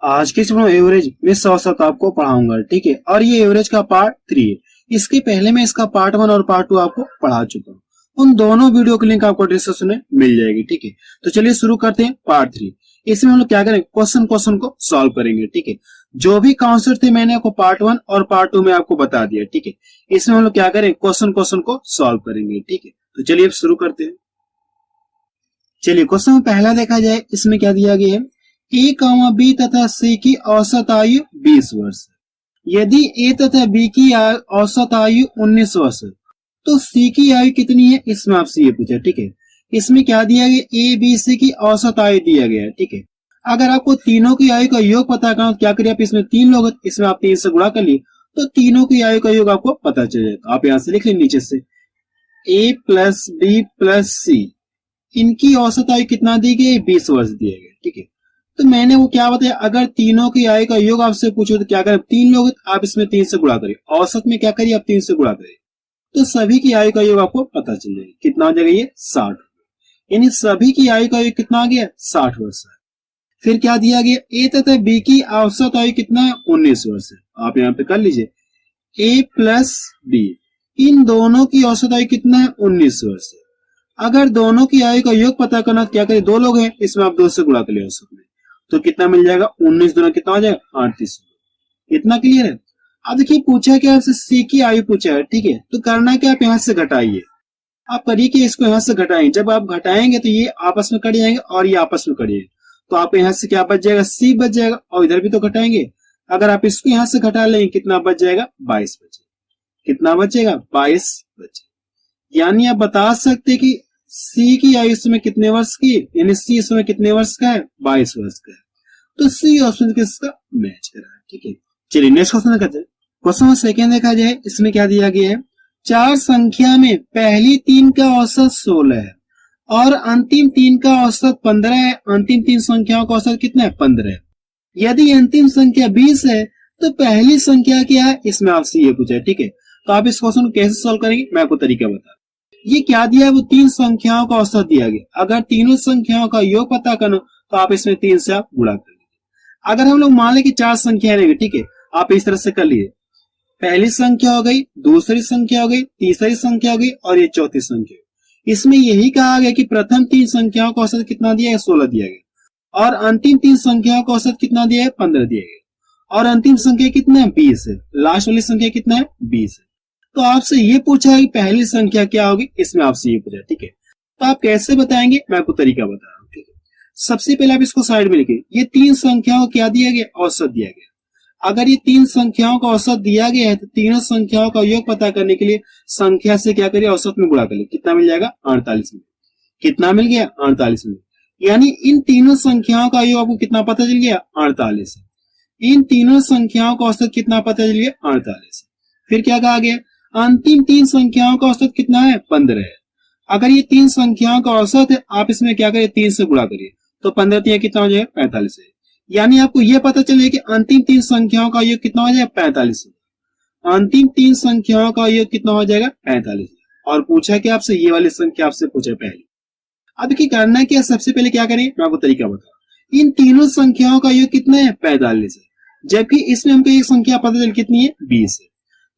आज के एवरेज में 100 आपको पढ़ाऊंगा, ठीक है। और ये एवरेज का पार्ट 3 है। इसके पहले मैं इसका पार्ट 1 और पार्ट 2 आपको पढ़ा चुका हूँ। उन दोनों वीडियो की लिंक आपको डिस्क्रिप्शन में मिल जाएगी, ठीक है। तो चलिए शुरू करते हैं पार्ट 3। इसमें हम लोग क्या करेंगे, क्वेश्चन को सॉल्व करेंगे, ठीक है। जो भी कॉन्सेप्ट थे मैंने आपको पार्ट 1 और पार्ट 2 में आपको बता दिया, ठीक है। इसमें हम लोग क्या करेंगे, क्वेश्चन को सॉल्व करेंगे, ठीक है। तो चलिए अब शुरू करते हैं। चलिए क्वेश्चन में पहला देखा जाए, इसमें क्या दिया गया है, ए कॉमा बी तथा सी की औसत आयु 20 वर्ष है। यदि ए तथा बी की औसत आयु 19 वर्ष है तो सी की आयु कितनी है, इसमें आपसे ये पूछा, ठीक है। इसमें क्या दिया गया, ए बी सी की औसत आयु दिया गया है, ठीक है। अगर आपको तीनों की आयु का योग पता करना तो क्या करिए, आप इसमें 3 लोग, इसमें आप 3 से गुणा कर लिए तो तीनों की आयु का योग आपको पता चल जाए। तो आप यहां से लिख लें नीचे से, ए प्लस बी प्लस सी, इनकी औसत आयु कितना दी गई, 20 वर्ष दिया गया, ठीक है। तो मैंने वो क्या बताया, अगर तीनों की आयु का योग आपसे पूछो तो क्या करें, 3 लोग आप इसमें 3 से गुणा करिए, औसत में क्या करिए आप 3 से गुणा करिए, तो सभी की आयु का योग आपको पता चल जाएगा। कितना हो जाएगा, ये 60, यानी सभी की आयु का योग कितना आ गया, 60 वर्ष है। फिर क्या दिया गया, ए तथा बी की औसत आयु कितना है, 19 वर्ष है। आप यहाँ पे कर लीजिए, ए प्लस बी, इन दोनों की औसत आयु कितना है, 19 वर्ष है। अगर दोनों की आयु का योग पता करना तो क्या करें, 2 लोग हैं, इसमें आप 2 से गुणा कर लिया औसत में, तो कितना मिल जाएगा, 19 दूना कितना हो जाएगा, 38। इतना क्लियर है। अब देखिए पूछा क्या, आपसे सी की आयु पूछा है, ठीक है। तो करना क्या, आप यहाँ से घटाइए, आप करिए कि इसको यहाँ से घटाएं। जब आप घटाएंगे तो ये आपस में कट जाएंगे और ये आपस में कट जाएंगे, तो आप यहाँ से क्या बच जाएगा, सी बच जाएगा, और इधर भी तो घटाएंगे। अगर आप इसको यहाँ से घटा लेंगे कितना बच जाएगा, 22 बचेगा। कितना बचेगा, 22 बचेगा। यानी आप बता सकते कि सी की आयु इस समय कितने वर्ष की, यानी सी इस समय कितने वर्ष का है, 22 वर्ष का है। तो सी ऑप्शन किसका मैच कर रहा है, ठीक है। चलिए नेक्स्ट क्वेश्चन करते हैं। क्वेश्चन सेकंड देखा जाए, इसमें क्या दिया गया है, 4 संख्या में पहली 3 का औसत 16 है और अंतिम 3 का औसत 15 है। अंतिम 3 संख्याओं का औसत कितना है, 15 है। यदि अंतिम संख्या 20 है तो पहली संख्या क्या है, इसमें आपसे ये पूछा है, ठीक है। तो आप इस क्वेश्चन को कैसे सॉल्व करेंगे, मैं आपको तरीका बता। ये क्या दिया है, वो 3 संख्याओं का औसत दिया गया। अगर तीनों संख्याओं का योग पता करना तो आप इसमें 3 से आप गुणा कर लीजिए। अगर हम लोग मान लें कि 4 संख्याएं रहेंगी, ठीक है, आप इस तरह से कर लिए, पहली संख्या हो गई, दूसरी संख्या हो गई, तीसरी संख्या हो गई और ये चौथी संख्या। इसमें यही कहा गया कि प्रथम 3 संख्याओं का औसत कितना दिया है, 16 दिया गया, और अंतिम 3 संख्याओं का औसत कितना दिया है, 15 दिया गया, और अंतिम संख्या कितना है, 20 है। लास्ट वाली संख्या कितना है, 20 है। तो आपसे ये पूछा है कि पहली संख्या क्या होगी, इसमें आपसे ये पूछा है, ठीक है। तो आप कैसे बताएंगे, मैं आपको तरीका बता रहा हूँ, ठीक है। सबसे पहले आप इसको साइड में लिखिए, ये 3 संख्याओं को क्या दिया गया, औसत दिया गया। अगर ये 3 संख्याओं का औसत दिया गया है तो तीनों संख्याओं का योग पता करने के लिए संख्या से क्या करिए, औसत में गुणा कर लिए, कितना मिल जाएगा, 48 में। कितना मिल गया, 48 में। यानी इन तीनों संख्याओं का योग आपको कितना पता चल गया, 48 है। इन तीनों संख्याओं का औसत कितना पता चल गया, 48। फिर क्या कहा गया, अंतिम 3 संख्याओं का औसत कितना है, 15 है। अगर ये 3 संख्याओं का औसत है, आप इसमें क्या करिए, 3 से गुणा करिए, तो 15 3 कितना हो जाएगा, 45 है। यानी आपको यह पता चले कि अंतिम 3 संख्याओं का योग कितना हो जाएगा, 45 है। अंतिम 3 संख्याओं का योग कितना हो जाएगा, 45। और पूछा कि आपसे ये वाली संख्या आपसे पूछा पहले। अब की करना क्या, सबसे पहले क्या करें, मैं आपको तरीका बताऊं। इन तीनों संख्याओं का योग कितना है, 45 है, जबकि इसमें हमको एक संख्या पता चल कितनी है, 20 है।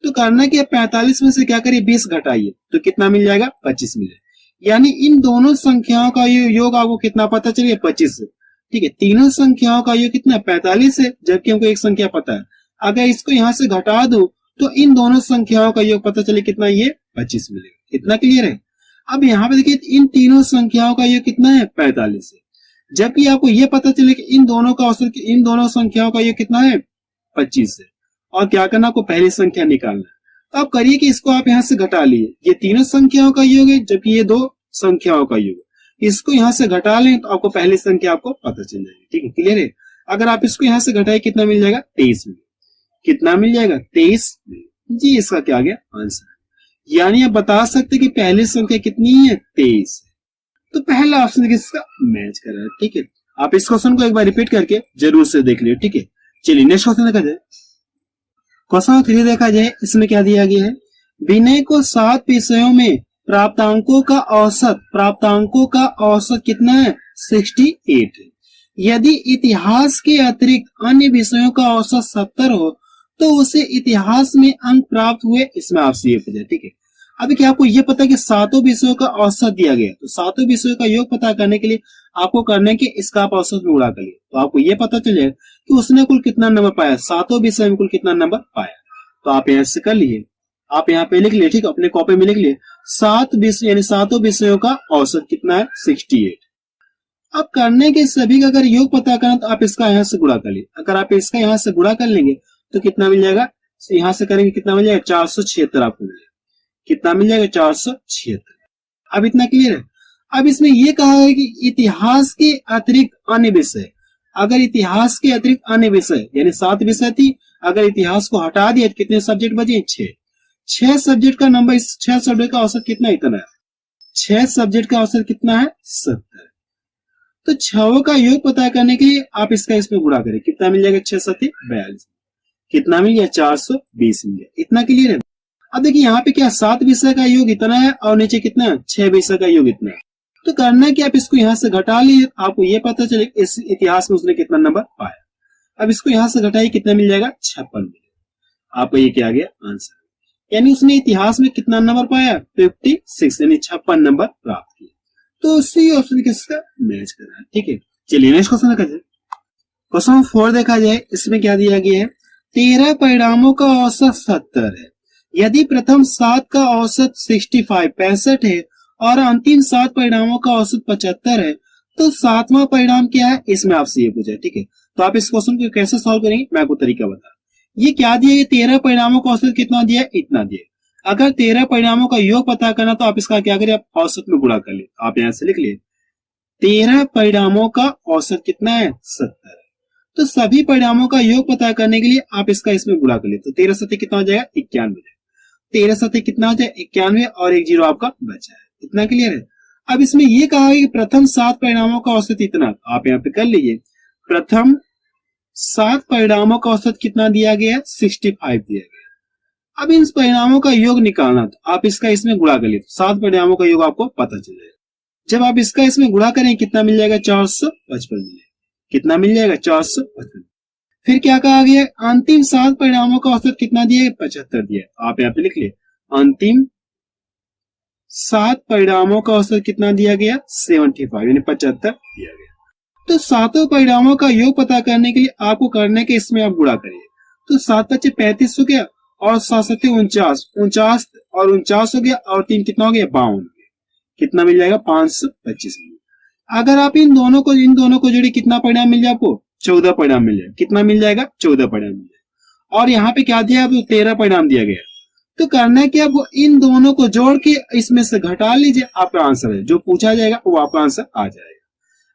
तो करना क्या, 45 में से क्या करिए, 20 घटाइए, तो कितना मिल जाएगा, 25 मिल जाएगा। यानी इन दोनों संख्याओं का योग आपको कितना पता चलिए, 25 है, ठीक है। तीनों संख्याओं का योग कितना, 45 है, जबकि हमको एक संख्या पता है। अगर इसको यहां से घटा दो तो इन दोनों संख्याओं का योग पता चले कितना, ये 25 मिलेगा। इतना क्लियर है। अब यहाँ पे देखिए, इन तीनों संख्याओं का योग कितना है, 45 है, जबकि आपको यह पता चले कि इन दोनों का औसत, इन दोनों संख्याओं का योग कितना है, 25 है। और क्या करना, आपको पहली संख्या निकालना है। तो आप करिए कि इसको आप यहाँ से घटा लिए, ये तीनों संख्याओं का योग है, जबकि ये 2 संख्याओं का योग है। इसको यहाँ से घटा लें तो आपको पहली संख्या आपको पता चल जाएगी, ठीक है, क्लियर है। अगर आप इसको यहाँ से घटाए कितना मिल जाएगा, 23 में। कितना मिल जाएगा, 23 जी, इसका क्या आ गया, आंसर। यानी आप बता सकते कि पहली संख्या कितनी है, 23 है। तो पहला ऑप्शन किसका मैच कर रहा है, ठीक है। आप इस क्वेश्चन को एक बार रिपीट करके जरूर से देख लियो, ठीक है। चलिए नेक्स्ट क्वेश्चन देखा जाए। क्वेश्चन 3 देखा जाए, इसमें क्या दिया गया है, विनय को 7 विषयों में प्राप्तांकों का औसत कितना है, 68 है। यदि इतिहास के अतिरिक्त अन्य विषयों का औसत 70 हो तो उसे इतिहास में अंक प्राप्त हुए। इसमें आपसे ये पूछा, ठीक है। अभी क्या आपको ये पता है कि सातों विषयों का औसत दिया गया, तो सातों विषयों का योग पता करने के लिए आपको करने के इसका आप औसत में उड़ा कर लिए, तो आपको ये पता चले कि उसने कुल कितना नंबर पाया, सातों विषय में कुल कितना नंबर पाया। तो आप यहाँ से कर लिए, आप यहाँ पे लिख लिए, ठीक है, अपने कॉपी में लिख लिए 7 विषय यानी सातों विषयों का औसत कितना है 68। अब करने के सभी का अगर योग पता करना तो आप इसका यहाँ से गुणा कर लिए, अगर आप इसका यहाँ से गुणा कर लेंगे तो कितना मिल जाएगा, यहाँ से करेंगे कितना मिल जाएगा 476 आपको मिलेगा, कितना मिल जाएगा 476। अब इतना क्लियर है। अब इसमें यह कहा है कि इतिहास के अतिरिक्त अन्य विषय, अगर इतिहास के अतिरिक्त अन्य विषय यानी 7 विषय थी, अगर इतिहास को हटा दिया तो कितने सब्जेक्ट बचे 6 सब्जेक्ट का नंबर, इस 6 सब्जेक्ट का औसत कितना इतना है, 6 सब्जेक्ट का औसत कितना है 70। तो 6 का योग पता करने के लिए आप इसका इसमें गुणा करें, कितना मिल जाएगा 6 7 42, कितना मिल गया 420 मिल गया। इतना क्लियर है। अब देखिए यहाँ पे क्या 7 विषय का योग इतना है और नीचे कितना है 6 विषय का योग इतना है। तो करना है कि आप इसको यहाँ से घटा लिए, आपको ये पता चले इस इतिहास में उसने कितना नंबर पाया। अब इसको यहाँ से घटाइए, कितना मिल जाएगा 56 मिलेगा। आपको ये क्या गया आंसर, यानी उसने इतिहास में कितना नंबर पाया 56 यानी 56 नंबर प्राप्त किया। तो उसी ऑप्शन किसका मैच कर रहा है, ठीक है। चलिए नेक्स्ट क्वेश्चन देखा जाए। क्वेश्चन 4 देखा जाए, इसमें क्या दिया गया है 13 परिणामों का औसत 70 है। यदि प्रथम 7 का औसत 65 है और अंतिम 7 परिणामों का औसत 75 है तो 7वां परिणाम क्या है, इसमें आपसे ये पूछा है, ठीक है। तो आप इस क्वेश्चन को कैसे सॉल्व करेंगे मैं आपको तरीका बता। ये क्या दिया है 13 परिणामों का औसत कितना दिया है इतना दिया। अगर 13 परिणामों का योग पता करना तो आप इसका क्या करिए, आप औसत में गुणा कर ले। आप यहां से लिख लिए 13 परिणामों का औसत कितना है 70। तो सभी परिणामों का योग पता करने के लिए आप इसका इसमें गुणा कर ले। तो 13 7 कितना हो जाएगा 91, 13 7 कितना हो जाएगा 91 और एक जीरो आपका बचा है। इतना क्लियर है। अब इसमें यह कहा है कि प्रथम 7 परिणामों का औसत इतना, आप यहाँ पे कर लीजिए प्रथम 7 परिणामों का औसत कितना दिया गया 65 दिया गया। अब इन परिणामों का योग निकालना, तो आप इसका इसमें गुणा कर लीजिए, 7 परिणामों का योग आपको पता चल जाएगा। जब आप इसका इसमें गुणा करें कितना मिल जाएगा 455 मिलेगा, कितना मिल जाएगा 455। फिर क्या कहा गया अंतिम 7 परिणामों का औसत कितना दिया 75 दिया। आप यहाँ पे लिख लिए अंतिम 7 परिणामों का औसत कितना दिया गया 75 यानी 75 दिया गया। तो सातों परिणामों का योग पता करने के लिए आपको करने के इसमें आप गुणा करिए। तो 7 × 5 = 35 हो गया और 7 × 7 = 49, 49 और 49 हो गया और 3 कितना हो गया 52, कितना मिल जाएगा 525। अगर आप इन दोनों को जोड़े कितना परिणाम मिल जाए आपको 14 परिणाम मिल जाए। कितना मिल जाएगा 14 परिणाम मिल जाए। और यहाँ पे क्या दिया 13 परिणाम दिया गया। तो करना है कि आप इन दोनों को जोड़ के इसमें से घटा लीजिए, आपका आंसर है जो पूछा जाएगा वो आपका आंसर आ जाएगा।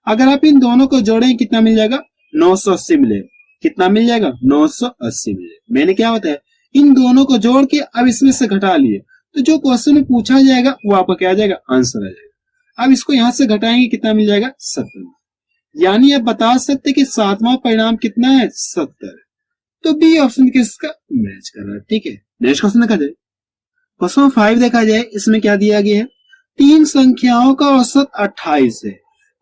अगर आप इन दोनों को जोड़ें कितना मिल जाएगा 980 मिलेगा। कितना मिल जाएगा 980 मिलेगा। मैंने क्या बताया इन दोनों को जोड़ के अब इसमें से घटा लिए, तो जो क्वेश्चन में पूछा जाएगा वो आपका क्या आ जाएगा आंसर आ जाएगा। अब इसको यहां से घटाएंगे कितना मिल जाएगा 70, यानी आप बता सकते कि 7वां परिणाम कितना है 70। तो बी ऑप्शन किसका मैच कर रहा है, ठीक है। नेक्स्ट क्वेश्चन देखा जाए। क्वेश्चन 5 देखा जाए, इसमें क्या दिया गया है 3 संख्याओं का औसत 28 है।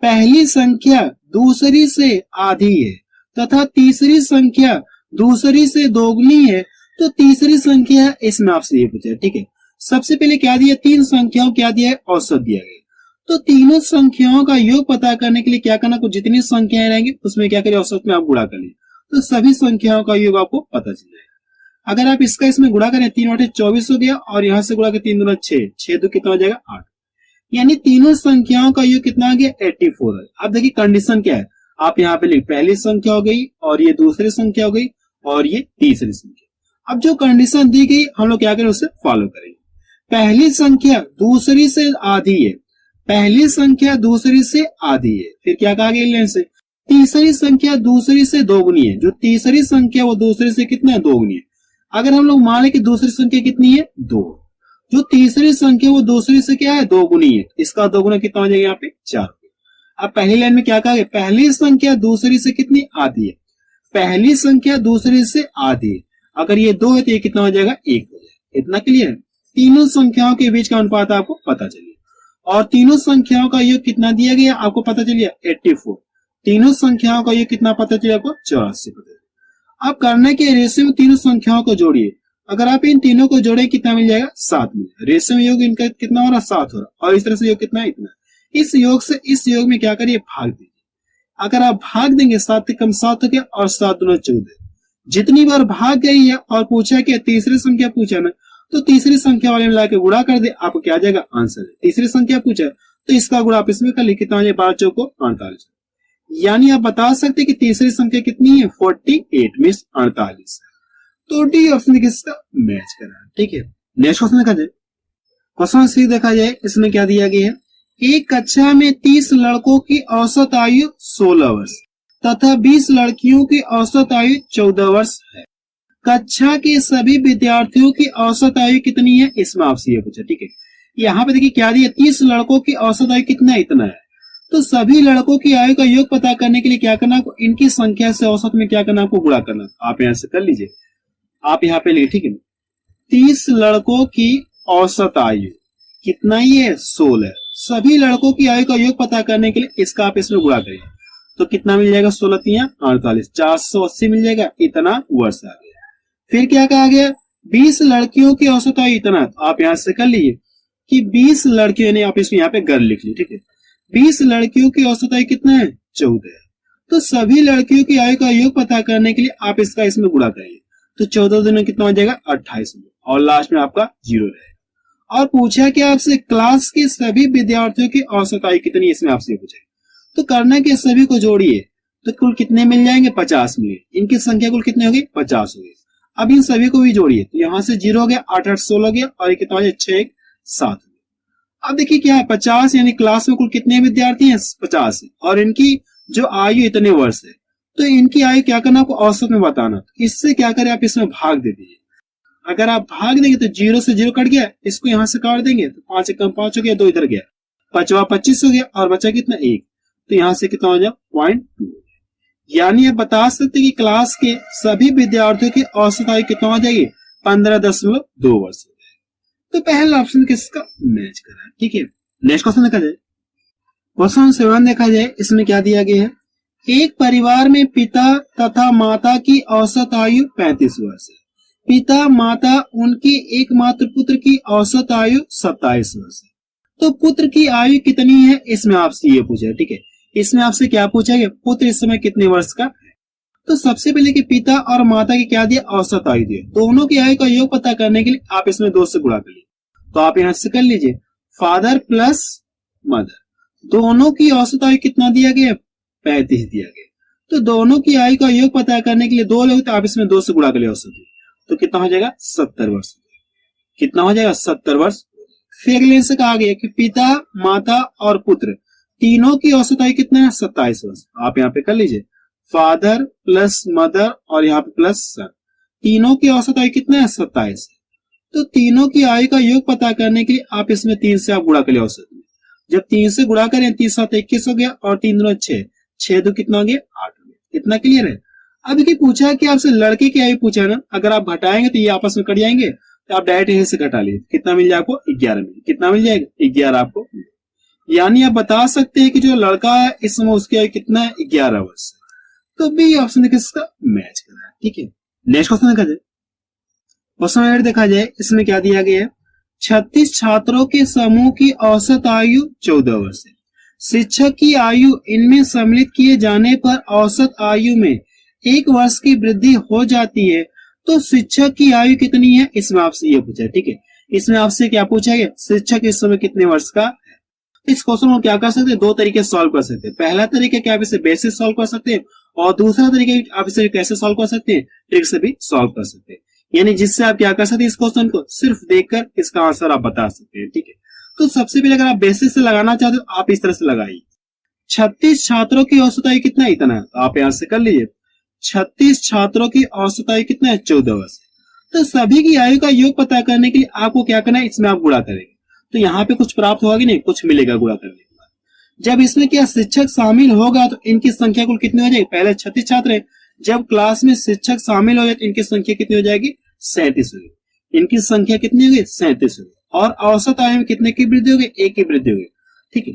पहली संख्या दूसरी से आधी है तथा तीसरी संख्या दूसरी से दोगुनी है, तो तीसरी संख्या इसमें आपसे ये पूछा है, ठीक है। सबसे पहले क्या दिया 3 संख्याओं क्या दिया है औसत दिया गया। तो तीनों संख्याओं का योग पता करने के लिए क्या करना, कुछ जितनी संख्याएं रहेंगी उसमें क्या करिए औसत में आप गुणा कर लीजिए, तो सभी संख्याओं का योग आपको पता चल जाएगा। अगर आप इसका इसमें गुणा करें 3 × 8 = 24 हो गया और यहां से गुणा करें 3 × 2 = 6, 6 2 कितना हो जाएगा 8, यानी तीनों संख्याओं का योग कितना आ गया 84 है। अब देखिए कंडीशन क्या है, आप यहाँ पे लिख पहली संख्या हो गई और ये दूसरी संख्या हो गई और ये तीसरी संख्या। अब जो कंडीशन दी गई हम लोग क्या करें उसे फॉलो करेंगे। पहली संख्या दूसरी से आधी है, पहली संख्या दूसरी से आधी है। फिर क्या कहा गया लाइन से तीसरी संख्या दूसरी से दोगुनी है, जो तीसरी संख्या वो दूसरी से कितना दोगुनी है। अगर हम लोग मान लें कि दूसरी संख्या कितनी है 2, जो तीसरी संख्या वो दूसरी से क्या है दोगुनी है, इसका दोगुना कितना हो जाएगा यहाँ पे 4। अब पहली लाइन में क्या कहा गया पहली संख्या दूसरी से कितनी आधी है, पहली संख्या दूसरी से आधी है। अगर ये 2 है तो ये कितना हो जाएगा 1 हो जाएगा। इतना क्लियर है। तीनों संख्याओं के बीच का अनुपात आपको पता चलिए और तीनों संख्याओं का योग कितना दिया गया आपको पता चलिए 84। तीनों संख्याओं का योग कितना पता चले आपको? 84 पता चले। अब करने के रेशियो में तीनों संख्याओं को जोड़िए। अगर आप इन तीनों को जोड़े कितना मिल जाएगा? 7 मिलेगा। रेशियो में योग इनका कितना हो रहा? 7 हो रहा। और इस तरह से योग कितना है? इतना। इस योग से इस योग में क्या करिए? भाग दीजिए। अगर आप भाग देंगे 7 से कम 7 हो गया और 7 दूना 14। जितनी बार भाग गई है और पूछा कि तीसरी संख्या पूछा ना, तो तीसरी संख्या वाले में लाके गुणा कर दे, आपको क्या आ जाएगा? आंसर है। तीसरी संख्या पूछा तो इसका गुणा आप इसमें कर ली, कितना हो जाए? 12 चौको 48। यानी आप बता सकते कि तीसरी संख्या कितनी है? 48 मीन्स 48। तो डी ऑप्शन किसका मैच कर रहा है। ठीक है, नेक्स्ट क्वेश्चन देखा जाए। क्वेश्चन सी देखा जाए, इसमें क्या दिया गया है? एक कक्षा में 30 लड़कों की औसत आयु 16 वर्ष तथा 20 लड़कियों की औसत आयु 14 वर्ष है। कक्षा के सभी विद्यार्थियों की औसत आयु कितनी है? इसमें आपसे ये पूछा। ठीक है, यहाँ पे देखिए क्या दिया? 30 लड़कों की औसत आयु कितना है? इतना है। तो सभी लड़कों की आयु का योग पता करने के लिए क्या करना आपको? इनकी संख्या से औसत में क्या करना आपको? गुणा करना। आप यहां से कर लीजिए, आप यहाँ पे लिखिए। ठीक है, 30 लड़कों की औसत आयु कितना ही है? 16। सभी लड़कों की आयु का योग पता करने के लिए इसका आप इसमें गुणा करिए, तो कितना मिल जाएगा? 16 तिया 48, 480 मिल जाएगा। इतना वर्ष आ गया। फिर क्या कहा गया? 20 लड़कियों की औसत आयु इतना। आप यहां से कर लीजिए कि 20 लड़कियों ने, आप इसमें यहाँ पे गर्ल लिख ली। ठीक है, 20 लड़कियों की औसत आयु कितना है? 14। तो सभी लड़कियों की आयु का योग पता करने के लिए आप इसका इसमें गुणा करिए, तो 14 दिन कितना हो जाएगा? 28 और लास्ट में आपका 0 रहेगा। और पूछा कि आपसे क्लास के सभी विद्यार्थियों की औसत आयु कितनी? इसमें आपसे पूछा। तो करना कि सभी को जोड़िए, तो कुल कितने मिल जाएंगे? 50 मिले। इनकी संख्या कुल कितने हो गई? 50 हो गई। अब इन सभी को भी जोड़िए, तो यहां से 0 हो गया, 8 8 16 गया, और ये कितना हो जाए? 6 1 7। अब देखिए क्या है? 50 यानी क्लास में कुल कितने विद्यार्थी हैं? 50, और इनकी जो आयु इतने वर्ष है, तो इनकी आयु क्या करना आपको? औसत में बताना। इससे क्या करें? आप इसमें भाग दे दीजिए। अगर आप भाग देंगे तो 0 से 0 कट गया, इसको यहां से काट देंगे तो 5 से कम 5 हो गया, 2 इधर गया, 5 25 हो गया, और बचा कितना? 1। तो यहां से कितना हो जाए? 0.2। यानी आप बता सकते कि क्लास के सभी विद्यार्थियों की औसत आयु कितना हो जाएगी? 15.2 वर्ष हो जाएगी। तो पहला ऑप्शन किसका मैच कर रहा है। ठीक है, नेक्स्ट क्वेश्चन देखा जाए। क्वेश्चन 7 देखा जाए, इसमें क्या दिया गया है? एक परिवार में पिता तथा माता की औसत आयु 35 वर्ष है। पिता, माता, उनके एकमात्र पुत्र की औसत आयु 27 वर्ष है। तो पुत्र की आयु कितनी है? इसमें आपसे ये पूछा है। ठीक है, इसमें आपसे क्या पूछा है? पुत्र इस समय कितने वर्ष का है? तो सबसे पहले कि पिता और माता की क्या दिया? औसत आयु दिया। दोनों की आयु का योग पता करने के लिए आप इसमें 2 से गुणा कर लीजिए, तो आप यहां से कर लीजिए फादर प्लस मदर। दोनों की औसत आयु कितना दिया गया? 35 दिया गया। तो दोनों की आयु का योग पता करने के लिए 2 लोग, तो आप इसमें 2 से गुणा कर लिया औसत, तो कितना हो जाएगा? 70 वर्ष। कितना हो जाएगा? 70 वर्ष। फिर अगले से कहा गया कि पिता, माता और पुत्र तीनों की औसत आयु कितना है? 27 वर्ष। आप यहाँ पे कर लीजिए फादर प्लस मदर और यहाँ पे प्लस सन, तीनों की औसत आयु कितना है? 27। तो तीनों की आयु का योग पता करने के लिए आप इसमें 3 से आप गुणा कर लिया औसत में। जब 3 से गुणा करें, 3 7 21 हो गया, और 3 2 6, 6 2 कितना हो गया? 8 हो गया। इतना क्लियर है। अब देखिए पूछा है कि आपसे लड़के की आयु पूछा ना, अगर आप घटाएंगे तो ये आपस में कट जाएंगे, तो आप डायरेक्ट यहीं से घटा लीजिए, कितना मिल जाए आपको? 11 मिल। कितना मिल जाएगा? 11 आपको। यानी आप बता सकते हैं कि जो लड़का है इस समय उसकी आयु कितना है? 11 वर्ष। तो बी ऑप्शन किसका मैच कर रहा है। ठीक है, नेक्स्ट क्वेश्चन देखा जाए। क्वेश्चन 8 देखा जाए, इसमें क्या दिया गया है? 36 छात्रों के समूह की औसत आयु 14 वर्ष है। शिक्षक की आयु इनमें सम्मिलित किए जाने पर औसत आयु में 1 वर्ष की वृद्धि हो जाती है, तो शिक्षक की आयु कितनी है? इसमें आपसे ये पूछा है। ठीक है, इसमें आपसे क्या पूछा गया? शिक्षक इस समय कितने वर्ष का है। इस क्वेश्चन को क्या कर सकते हैं? 2 तरीके सॉल्व कर सकते हैं। पहला तरीका क्या, आप इसे बेसिस सॉल्व कर सकते हैं, और दूसरा तरीका आप इसे कैसे सॉल्व कर सकते हैं? ट्रिक से भी सॉल्व कर सकते हैं। यानी जिससे आप क्या कर सकते हैं? इस क्वेश्चन को सिर्फ देखकर इसका आंसर आप बता सकते हैं। ठीक है, तो सबसे पहले अगर आप बेसिस से लगाना चाहते हो, आप इस तरह से लगाइए। 36 छात्रों की औसत आयु कितना? इतना है। तो आप यहां से कर लीजिए 36 छात्रों की औसत आयु कितना है? 14 वर्ष। तो सभी की आयु का योग पता करने के लिए आपको क्या करना है? इसमें आप गुणा करेंगे, तो यहाँ पे कुछ प्राप्त होगा कि नहीं? कुछ मिलेगा गुणा करने के बाद। जब इसमें क्या शिक्षक शामिल होगा तो इनकी संख्या कुल कितनी हो जाएगी? पहले 36 छात्र है, जब क्लास में शिक्षक शामिल हो जाए तो इनकी संख्या कितनी हो जाएगी? 37 होगी। इनकी संख्या कितनी होगी? 37 होगी। और औसत आयु में कितने की वृद्धि होगी? 1 की वृद्धि होगी। ठीक है,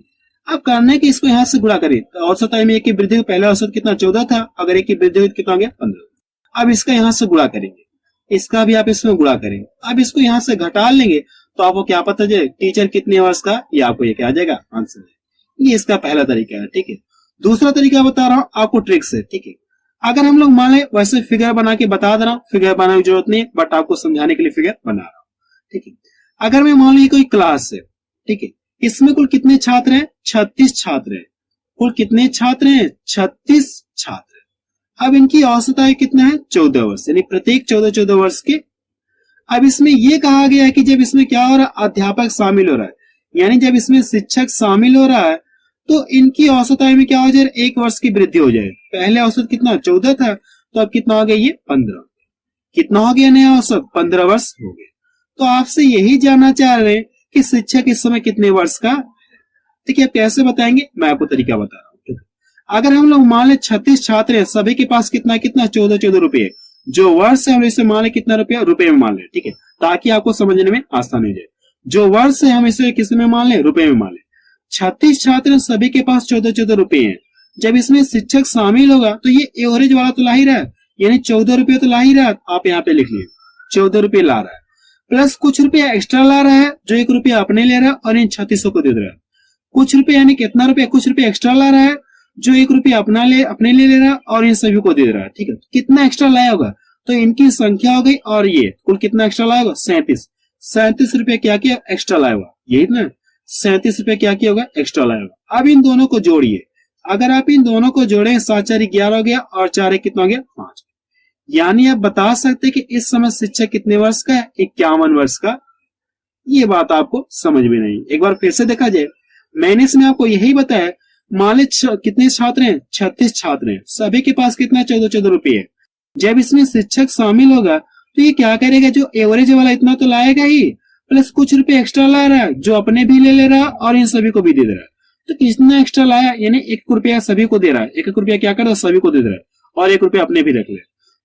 अब करना है कि इसको यहाँ से गुणा करें, तो औसत आय में एक की वृद्धि हुई, पहला औसत कितना 14 था, अगर एक की वृद्धि हुई तो कितना हो गया 15। अब इसका यहाँ से गुणा करेंगे, इसका भी आप इसमें गुणा करेंगे। अब इसको यहाँ से घटा लेंगे तो आपको क्या पता चले टीचर कितने वर्ष का, ये आपको ये क्या आ जाएगा आंसर है। ये इसका पहला तरीका है, ठीक है। दूसरा तरीका बता रहा हूं आपको ट्रिक से, ठीक है। अगर हम लोग मान ले वैसे फिगर बना के बता दे रहा हूं, फिगर बनाने की जरूरत नहीं है, बट आपको समझाने के लिए फिगर बना रहा हूं, ठीक है। अगर मैं मान ली कोई क्लास है, ठीक है, इसमें कुल कितने छात्र हैं, 36 छात्र हैं। कुल कितने छात्र हैं, 36 छात्र। अब इनकी औसत आयु कितना है, 14 वर्ष, यानी प्रत्येक 14 वर्ष के। अब इसमें यह कहा गया है कि जब इसमें क्या हो रहा है, अध्यापक शामिल हो रहा है, यानी जब इसमें शिक्षक शामिल हो रहा है तो इनकी औसत आयु में क्या हो जाए, 1 वर्ष की वृद्धि हो जाए। पहले औसत कितना 14 था, तो अब कितना हो गया, ये 15। कितना हो गया नया औसत, 15 वर्ष हो गया। तो आपसे यही जानना चाह रहे हैं कि शिक्षक इस समय कितने वर्ष का, ठीक है। कैसे बताएंगे, मैं आपको तरीका बता रहा हूं। अगर हम लोग मान ले 36 छात्र हैं, सभी के पास कितना 14 रुपए, जो वर्ष है हम इसे मान ले कितना रुपया, रुपए में मान ले, ठीक है, ताकि आपको समझने में आसान हो जाए। जो वर्ष है हम इसे किस में मान ले, रुपए में मान ले। 36 छात्र सभी के पास 14 रुपए हैं। जब इसमें शिक्षक शामिल होगा तो ये एवरेज वाला तो ला ही रहा है, यानी 14 रुपये तो ला ही रहा है। आप यहाँ पे लिख लिए 14 रुपये ला रहा है, प्लस कुछ रुपया एक्स्ट्रा ला रहा है, जो 1 रुपया अपने ले रहा है और इन 36 को दे रहा है। कुछ रुपये यानी कितना रुपया, कुछ रुपया एक्स्ट्रा ला रहा है, जो 1 रुपया अपने ले रहा है और इन सभी को दे रहा है, ठीक है। कितना एक्स्ट्रा लाया होगा, तो इनकी संख्या हो गई, और ये कुल कितना एक्स्ट्रा लाया होगा, 37 रुपया क्या किया, एक्स्ट्रा लाया होगा, यही ना, 37 रुपया क्या किया होगा, एक्स्ट्रा लाया होगा। अब इन दोनों को जोड़िए, अगर आप इन दोनों को जोड़े 7 4 11 हो गया, और 4 1 कितना हो गया, 5। यानी आप बता सकते कि इस समय शिक्षक कितने वर्ष का है, 51 वर्ष का। ये बात आपको समझ में नहीं, एक बार फिर से देखा जाए। मैंने इसमें आपको यही बताया, मान ली कितने छात्र हैं, 36 छात्र हैं, सभी के पास कितना 14 रुपये है। जब इसमें शिक्षक शामिल होगा तो ये क्या करेगा, जो एवरेज वाला इतना तो लाएगा ही, प्लस कुछ रुपए एक्स्ट्रा ला रहा है, जो अपने भी ले रहा है और इन सभी को भी दे रहा है। तो कितना एक्स्ट्रा लाया, यानी 1 रुपया सभी को दे रहा है, 1 रुपया क्या कर रहा है, सभी को दे रहा है, और 1 रुपया अपने भी रख ले।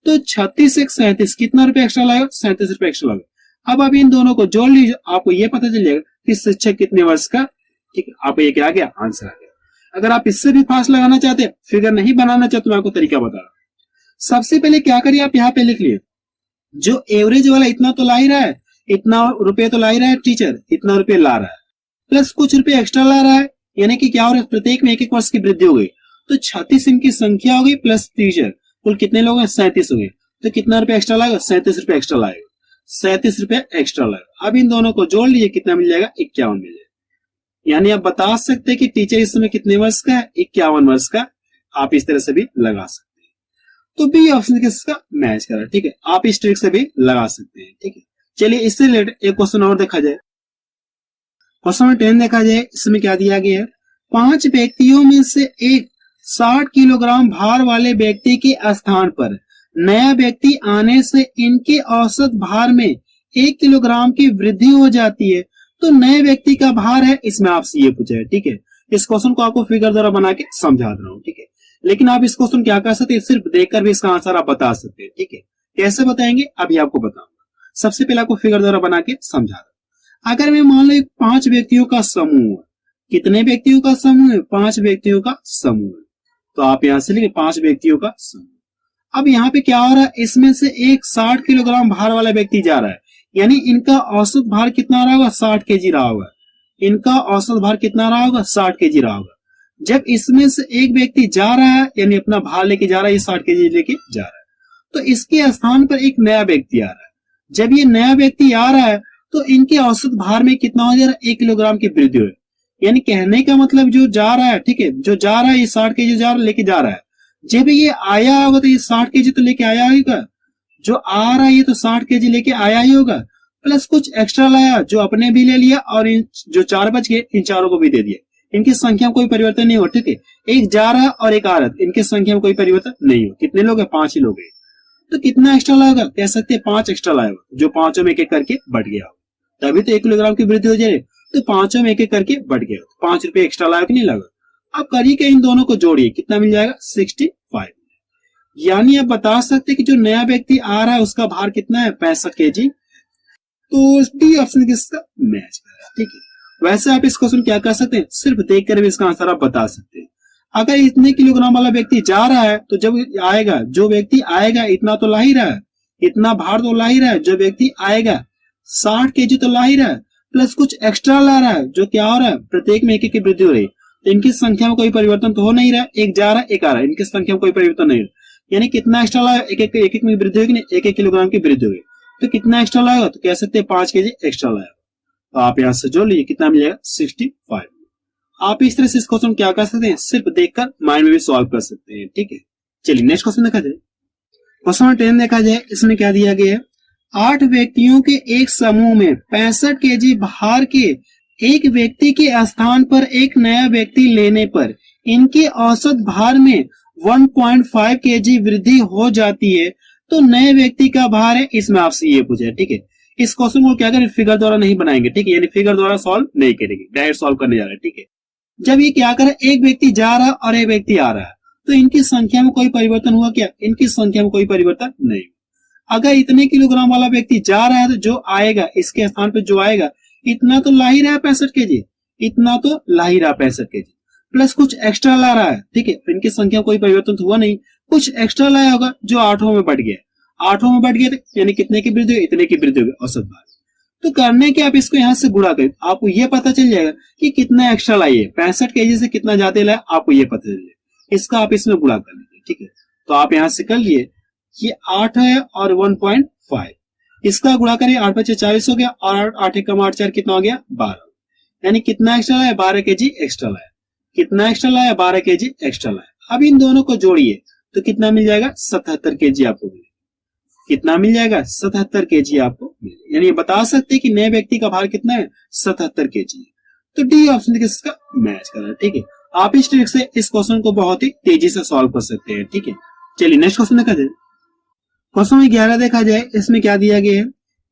तो 36 1 37, कितना रुपया एक्स्ट्रा लाएगा, 37 रुपया एक्स्ट्रा लाएगा। अब आप इन दोनों को जोड़ लीजिए, आपको ये पता चल जाएगा कि शिक्षक कितने वर्ष का, ठीक है। आप ये क्या आ गया, आंसर आ गया। अगर आप इससे भी फास्ट लगाना चाहते हैं, फिगर नहीं बनाना चाहते, मैं आपको तरीका बता रहा हूं। सबसे पहले क्या करिए, आप यहाँ पे लिख लिए, जो एवरेज वाला इतना तो ला ही रहा है, इतना रुपये तो ला ही रहा है टीचर, इतना रुपये ला रहा है, प्लस कुछ रुपये एक्स्ट्रा ला रहा है, यानी कि क्या हो रहा है, प्रत्येक में 1 वर्ष की वृद्धि हो गई। तो 36 इनकी संख्या हो गई, प्लस टीचर, कुल कितने लोग हैं, 37 हो गए। तो कितना रुपया एक्स्ट्रा लाएगा, 37 रुपया एक्स्ट्रा लाएगा, 37 रुपया एक्स्ट्रा लाएगा। अब इन दोनों को जोड़ लीजिए, कितना मिल जाएगा, 51 मिल जाएगा। यानी आप बता सकते हैं कि टीचर इस समय कितने वर्ष का है, 51 वर्ष का। आप इस तरह से भी लगा सकते हैं। तो बी ऑप्शन किसका मैच कर रहा है, ठीक है। आप इस ट्रिक से भी लगा सकते हैं, ठीक है। चलिए इससे रिलेटेड एक क्वेश्चन और देखा जाए। क्वेश्चन नंबर 10 देखा जाए, इसमें क्या दिया गया है, 5 व्यक्तियों में से एक 60 किलोग्राम भार वाले व्यक्ति के स्थान पर नया व्यक्ति आने से इनके औसत भार में 1 किलोग्राम की वृद्धि हो जाती है, तो नए व्यक्ति का भार है, इसमें आपसे ये पूछा है, ठीक है। इस क्वेश्चन को आपको फिगर द्वारा बना के समझा रहा हूं, ठीक है। लेकिन आप इस क्वेश्चन क्या कर सकते हैं, सिर्फ देखकर भी इसका आंसर आप बता सकते हैं, ठीक है। कैसे बताएंगे, अभी आपको बताऊंगा। सबसे पहले आपको फिगर द्वारा बना के समझा रहा हूं। अगर मैं मान लो 5 व्यक्तियों का समूह है, कितने व्यक्तियों का समूह है, 5 व्यक्तियों का समूह है, तो आप यहां से लिखे 5 व्यक्तियों का समूह। अब यहाँ पे क्या हो रहा है, इसमें से एक 60 किलोग्राम भार वाला व्यक्ति जा रहा है, यानी इनका औसत भार कितना रहा होगा, 60 केजी रहा होगा। इनका औसत भार कितना रहा होगा, 60 केजी रहा होगा। जब इसमें से एक व्यक्ति जा रहा है, यानी अपना भार लेके जा रहा है, ये 60 केजी लेके जा रहा है, तो इसके स्थान पर एक नया व्यक्ति आ रहा है। जब ये नया व्यक्ति आ रहा है तो इनके औसत भार में कितना हो जा रहा है, 1 किलोग्राम की वृद्धि हो। यानी कहने का मतलब जो जा रहा है, ठीक है, जो जा रहा है ये 60 केजी लेके जा रहा है। जब ये आया होगा तो ये 60 केजी तो लेके आया होगा, जो आ रहा है ये तो 60 केजी लेके आया ही होगा, प्लस कुछ एक्स्ट्रा लाया, जो अपने भी ले लिया, और इन जो 4 बच गए, इन चारों को भी दे दिया। इनकी संख्या में कोई परिवर्तन नहीं हो, ठीक है। एक जा रहा है और एक आ रहा है, इनकी संख्या में कोई परिवर्तन नहीं हो। कितने लोग हैं, 5 ही लोग हैं। तो कितना एक्स्ट्रा लाएगा, कह सकते हैं 5 एक्स्ट्रा लाएगा, जो पांचों में एक एक करके बढ़ गया, तभी तो 1 किलोग्राम की वृद्धि हो जाए। तो पांचों में एक एक करके बढ़ गया, 5 रुपए एक्स्ट्रा लाया कि नहीं लगा। अब करिए कि इन दोनों को जोड़िए, कितना मिल जाएगा, 65। यानी आप बता सकते हैं कि जो नया व्यक्ति आ रहा है उसका भार कितना है, 65 केजी। तो डी ऑप्शन किसका मैच कर रहा है, ठीक है। वैसे आप इस क्वेश्चन क्या कर सकते हैं, सिर्फ देखकर भी इसका आंसर आप बता सकते हैं। अगर इतने किलोग्राम वाला व्यक्ति जा रहा है तो जब आएगा, जो व्यक्ति आएगा इतना तो ला ही रहा है, इतना भार तो ला ही रहा है। जो व्यक्ति आएगा 60 केजी तो ला ही रहा है, प्लस कुछ एक्स्ट्रा ला रहा है, जो क्या हो रहा है, प्रत्येक में एक एक की वृद्धि हो रही है। तो इनकी संख्या में कोई परिवर्तन तो हो नहीं रहा, एक जा रहा है एक आ रहा है, इनकी संख्या में कोई परिवर्तन नहीं रहा। यानी कितना एक्स्ट्रा लाया, एक एक में वृद्धि होगी, एक एक किलोग्राम की वृद्धि होगी। तो कितना एक्स्ट्रा लाएगा, तो कह सकते हैं 5 केजी एक्स्ट्रा लाएगा। तो आप यहाँ से जोड़ लीजिए, कितना मिलेगा 65। आप इस तरह से इस क्वेश्चन क्या कर सकते हैं, सिर्फ देखकर माइंड में भी सॉल्व कर सकते हैं। ठीक है, चलिए नेक्स्ट क्वेश्चन देखा जाए। क्वेश्चन नंबर 10 देखा जाए, इसमें क्या दिया गया है, 8 व्यक्तियों के एक समूह में 65 केजी भार के एक व्यक्ति के स्थान पर एक नया व्यक्ति लेने पर इनके औसत भार में 1.5 केजी वृद्धि हो जाती है, तो नए व्यक्ति का भार है, इसमें आपसे ये पूछा है। ठीक है, इस क्वेश्चन को क्या करें, फिगर द्वारा नहीं बनाएंगे। ठीक है, यानी फिगर द्वारा सॉल्व नहीं करेंगे, डायरेक्ट सॉल्व करने जा रहे हैं। ठीक है, जब ये क्या करे, एक व्यक्ति जा रहा है और एक व्यक्ति आ रहा है, तो इनकी संख्या में कोई परिवर्तन हुआ क्या, इनकी संख्या में कोई परिवर्तन नहीं। अगर इतने किलोग्राम वाला व्यक्ति जा रहा है तो जो आएगा इसके स्थान पर जो आएगा इतना तो ला ही रहा है 65 केजी, इतना तो ला ही रहा 65 केजी, प्लस कुछ एक्स्ट्रा ला रहा है। ठीक है, इनकी संख्या में कोई परिवर्तन तो हुआ नहीं, कुछ एक्स्ट्रा लाया होगा जो 8 में बढ़ गया, 8 में बढ़ गया, यानी कितने की वृद्धि होगी, इतने की वृद्धि होगी औसत भार। तो करने के आप इसको यहाँ से गुणा करें, आपको ये पता चल जाएगा कि कितना एक्स्ट्रा लाइए, 65 केजी से कितना ज्यादा लाए, आपको ये पता चल जाएगा। इसका आप इसमें गुणा कर लीजिए। ठीक है, तो आप यहाँ से कर लिए, ये 8 है और 1.5, इसका गुणा करिए, 8 × 5 = 40 हो गया, और 8 × 8 = 4 कितना हो गया 12। यानी कितना एक्स्ट्रा लाया, 12 केजी एक्स्ट्रा लाया। कितना एक्स्ट्रा लाया, 12 केजी एक्स्ट्रा लाया। अब इन दोनों को जोड़िए तो कितना मिल जाएगा, 77 केजी आपको मिलेगा। कितना मिल जाएगा, 77 केजी आपको मिलेगा। यानी बता सकते हैं कि नए व्यक्ति का भार कितना है, 77 केजी है। तो डी ऑप्शन किसका मैच कर रहा है। ठीक है, आप इस ट्रिक से इस क्वेश्चन को बहुत ही तेजी से सॉल्व कर सकते हैं। ठीक है, चलिए नेक्स्ट क्वेश्चन देखा जाए। क्वेश्चन में 11 देखा जाए, इसमें क्या दिया गया है,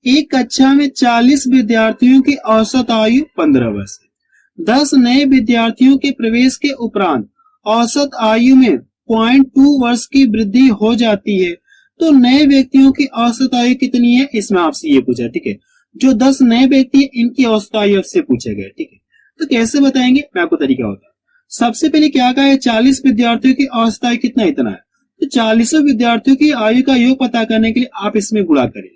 एक कक्षा में 40 विद्यार्थियों की औसत आयु 15 वर्ष है। 10 नए विद्यार्थियों के प्रवेश के उपरांत औसत आयु में 0.2 वर्ष की वृद्धि हो जाती है, तो नए व्यक्तियों की औसत आयु कितनी है, इसमें आपसे ये पूछा है। ठीक है, जो 10 नए व्यक्ति इनकी औसत आयु आपसे पूछा गया। ठीक है, तो कैसे बताएंगे, मैं आपको तरीका होता है। सबसे पहले क्या कहा है, 40 विद्यार्थियों की औसत आयु कितना, इतना है। तो 40 विद्यार्थियों की आयु का योग पता करने के लिए आप इसमें गुणा करें,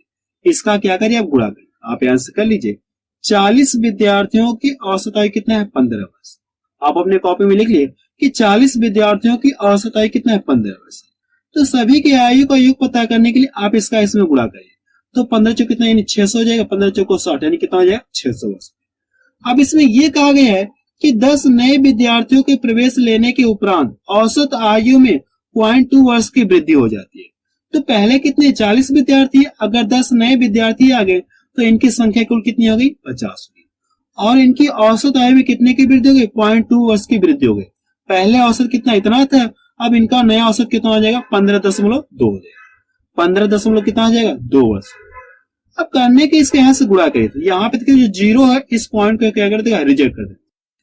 इसका क्या करिए, आप गुणा करें। आप यहां से कर लीजिए, 40 विद्यार्थियों की औसत आयु कितना है, 15 वर्ष। आप अपने कॉपी में लिख लिए कि 40 विद्यार्थियों की औसत आयु कितना है, 15 वर्ष। तो सभी की आयु का योग पता करने के लिए आप इसका इसमें गुणा करिए, तो 15 चौक कितना, यानी 600 हो जाएगा, 15 चौक 60, यानी कितना हो जाएगा 600 वर्ष। अब इसमें यह कहा गया है कि 10 नए विद्यार्थियों के प्रवेश लेने के उपरांत औसत आयु में 0.2 वर्ष की वृद्धि हो जाती है। तो पहले कितने, 40 विद्यार्थी, अगर 10 नए विद्यार्थी आ गए तो इनकी संख्या कुल कितनी हो गई, 50 हो गई, और इनकी औसत आयु में कितने की वृद्धि हो गई, 0.2 वर्ष की वृद्धि हो गई। पहले औसत कितना, इतना था, अब इनका नया औसत कितना हो जाएगा, 15.2 हो जाएगा, 15 कितना हो जाएगा, 2 वर्ष। अब करने के इसके यहां से गुणा करें, तो यहाँ पे जो 0 है इस पॉइंट को क्या कर देगा, रिजेक्ट कर देगा।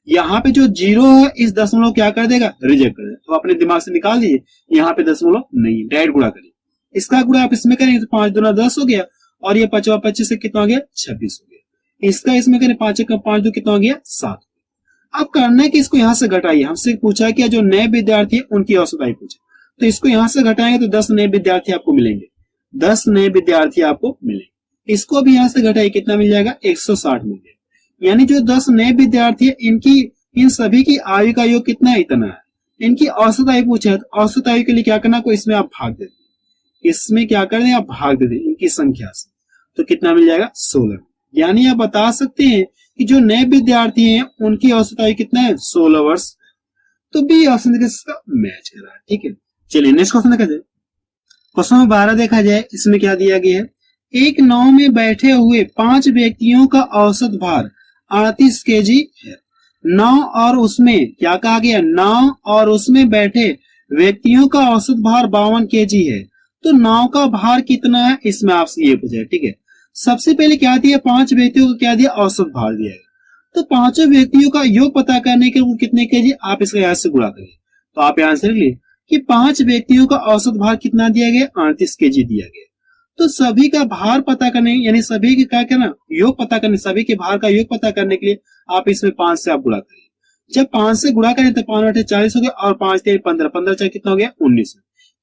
यहाँ पे जो 0 है इस दशमलव क्या कर देगा, रिजेक्ट कर देगा। तो अपने दिमाग से निकाल दीजिए, यहाँ पे दशमलव नहीं, डायरेक्ट गुणा करिए। इसका गुणा आप इसमें करेंगे तो 5 दूना 10 हो गया, और ये 5 × 25 से कितना हो गया, 26 हो गया। इसका इसमें करें 5 × 5 कितना हो गया, 7। अब करना है कि इसको यहाँ से घटाइए, हमसे पूछा है कि जो नए विद्यार्थी है उनकी औसत आयु पूछे, तो इसको यहाँ से घटाएंगे तो 10 नए विद्यार्थी आपको मिलेंगे, 10 नए विद्यार्थी आपको मिलेंगे। इसको भी यहाँ से घटाइए, कितना मिल जाएगा, 160 मिल जाएगा। यानी जो 10 नए विद्यार्थी है इनकी, इन सभी की आयु का योग कितना है, इतना है। इनकी औसत आयु पूछा है, तो औसत आयु के लिए क्या करना, को इसमें आप भाग दे दें, इसमें क्या कर दें, आप भाग दे दें इनकी संख्या से, तो कितना मिल जाएगा, 16। यानी आप बता सकते हैं कि जो नए विद्यार्थी हैं उनकी औसत आयु कितना है, 16 वर्ष। तो बी ऑप्शन इसका मैच कर रहा है। ठीक है, चलिए नेक्स्ट क्वेश्चन देखा जाए। क्वेश्चन में 12 देखा जाए, इसमें क्या दिया गया है, एक नाव में बैठे हुए 5 व्यक्तियों का औसत भार 38 केजी है। नाव और उसमें क्या कहा गया, नाव और उसमें बैठे व्यक्तियों का औसत भार 52 केजी है, तो नाव का भार कितना है, इसमें आपसे ये पूछा है। ठीक है, सबसे पहले क्या दिया, 5 व्यक्तियों को क्या दिया, औसत भार दिया है। तो 5 व्यक्तियों का योग पता करने के लिए कितने केजी, आप इसका यहाँ से गुणा करिए। तो आप यहाँ से लिख लिए कि 5 व्यक्तियों का औसत भार कितना दिया गया, 38 केजी दिया गया। तो सभी का भार पता करने यानी सभी के क्या करना योग पता करने, सभी के भार का योग पता करने के लिए आप इसमें 5 से आप गुणा करिए। जब 5 से गुणा करें तो 5 बटे 40 हो गया और 5 3 15, 15 चार कितना हो गया 19।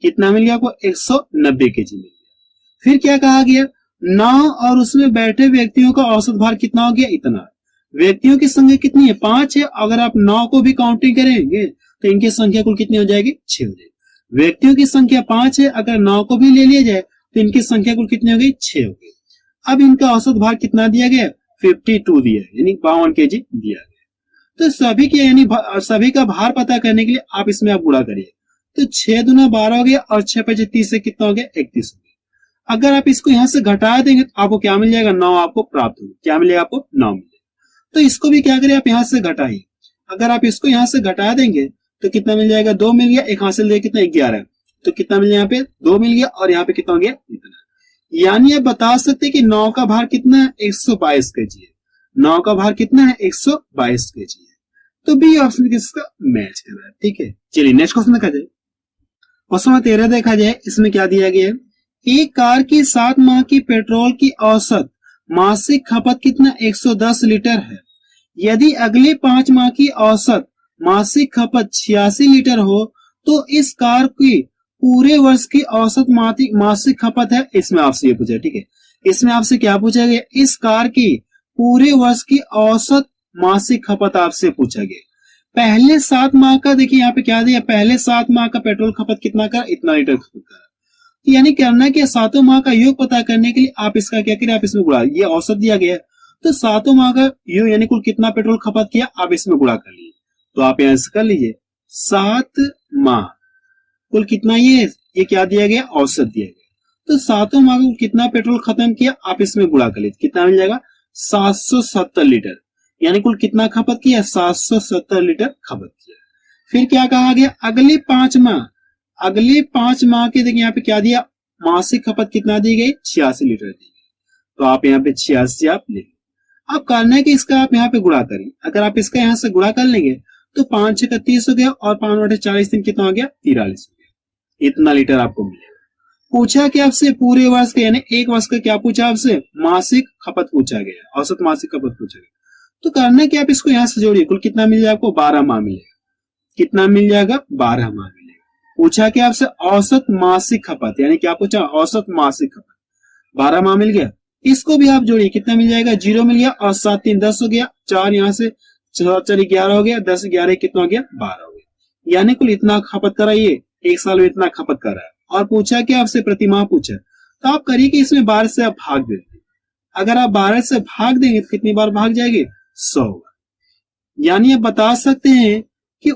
कितना मिल गया आपको 190 केजी मिल गया। फिर क्या कहा गया, नाव और उसमें बैठे व्यक्तियों का औसत भार कितना हो गया, इतना। व्यक्तियों की संख्या कितनी है, 5 है। अगर आप 9 को भी काउंटिंग करेंगे तो इनकी संख्या कुल कितनी हो जाएगी, 6 हो जाएगी। व्यक्तियों की संख्या 5 है, अगर 9 को भी ले लिया जाए तो इनकी संख्या कुल कितनी हो गई, 6 हो गई। अब इनका औसत भार कितना दिया गया, 52 दिया है, यानी 52 केजी दिया गया। तो सभी के यानी सभी का भार पता करने के लिए आप इसमें आप गुणा करिए। तो 6 दूना 12 हो गया और 6 5 30 से कितना हो गया, 31 हो गया। अगर आप इसको यहां से घटा देंगे तो आपको क्या मिल जाएगा, 9 आपको प्राप्त होगा। क्या मिलेगा आपको, 9 मिलेगा। तो इसको भी क्या करें, आप यहां से घटाइए। अगर आप इसको यहां से घटा देंगे तो कितना मिल जाएगा, 2 मिल गया। एक हासिल दे कितना, 11। तो कितना मिल गया, यहाँ पे 2 मिल गया और यहाँ पे कितना हो गया, इतना। यानी आप बता सकते हैं कि 9 का भार कितना है, 122 केजी है। 9 का भार कितना है, 122 केजी है। तो बी ऑप्शन किसका मैच कर रहा है। ठीक है, चलिए नेक्स्ट क्वेश्चन देखा जाए। क्वेश्चन 13 देखा जाए, इसमें क्या दिया गया है, एक कार की 7 माह की पेट्रोल की औसत मासिक खपत कितना, 110 लीटर है। यदि अगले 5 माह की औसत मासिक खपत 86 लीटर हो तो इस कार की पूरे वर्ष की औसत मासिक खपत है। इसमें आपसे ये पूछा है, ठीक है, इसमें आपसे क्या पूछा गया, इस कार की पूरे वर्ष की औसत मासिक खपत आपसे पूछा गया। पहले 7 माह का देखिए यहाँ पे क्या दिया, पहले 7 माह का पेट्रोल खपत कितना कर, इतना लीटर खपत कर। यानी करना क्या, 7 माह का योग पता करने के लिए आप इसका क्या करें, आप इसमें गुणा, ये औसत दिया गया है तो 7 माह का योग यानी कुल कितना पेट्रोल खपत किया, आप इसमें गुणा कर लीजिए। तो आप यहां से कर लीजिए 7 माह कुल कितना, ये क्या दिया गया, औसत दिया गया। तो 7 माह को कितना पेट्रोल खत्म किया, आप इसमें गुणा कर लीजिए। कितना मिल जाएगा, 770 लीटर। यानी कुल कितना खपत किया, 770 लीटर खपत किया। फिर क्या कहा गया, अगले 5 माह, अगले 5 माह के देखिए यहाँ पे क्या दिया, मासिक खपत कितना दी गई, 86 लीटर दी गई। तो आप यहाँ पे 86 आप ले, आप करना है कि इसका आप यहाँ पे गुणा करें। अगर आप इसका यहाँ से गुणा कर लेंगे तो 5 6 30 हो गया और 5 बटे 40 दिन कितना हो गया, 43 हो गया। इतना लीटर आपको मिलेगा। पूछा कि आपसे पूरे वर्ष के यानी एक वर्ष का क्या पूछा आपसे, मासिक खपत पूछा गया, औसत मासिक खपत पूछा गया। तो करना कि आप इसको यहां से जोड़िए, कुल कितना मिल जाएगा आपको, 12 माह मिलेगा। कितना मिल जाएगा, 12 माह मिलेगा। पूछा कि आपसे औसत मासिक खपत, यानी क्या पूछा, औसत मासिक खपत, 12 माह मिल गया। इसको भी आप जोड़िए, कितना मिल जाएगा, 0 मिल गया और 7 3 10 हो गया, 4 यहाँ से 4 4 11 हो गया, 10 11 कितना हो गया, 12 हो गया। यानी कुल इतना खपत करा, ये एक साल में इतना खपत कर रहा है। और पूछा कि आपसे प्रति माह पूछा, तो आप करिए कि इसमें 12 से आप भाग दे। अगर आप 12 से भाग देंगे तो कितनी बार भाग जाएगी, 100 होगा। यानी आप बता सकते हैं कि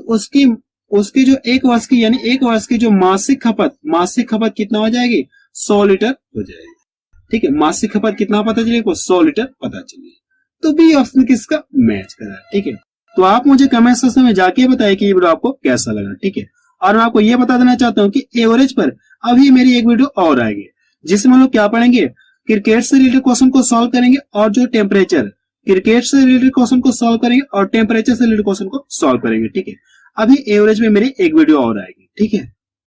उसकी जो एक वर्ष की यानी एक वर्ष की जो मासिक खपत कितना हो जाएगी, 100 लीटर हो जाएगी। ठीक है, मासिक खपत कितना पता चलेगा, 100 लीटर पता चलेगा। तो बी ऑप्शन किसका मैच करा है। ठीक है, तो आप मुझे कमेंट सेक्शन में जाके बताइए कि ये वीडियो आपको कैसा लगा। ठीक है, और मैं आपको ये बता देना चाहता हूँ कि एवरेज पर अभी मेरी एक वीडियो और आएगी जिसमें हम लोग क्या पढ़ेंगे, क्रिकेट से रिलेटेड क्वेश्चन को सॉल्व करेंगे और जो टेम्परेचर, क्रिकेट से रिलेटेड क्वेश्चन को सॉल्व करेंगे और टेम्परेचर से रिलेटेड क्वेश्चन को सॉल्व करेंगे। ठीक है, अभी एवरेज में मेरी एक वीडियो और आएगी। ठीक है।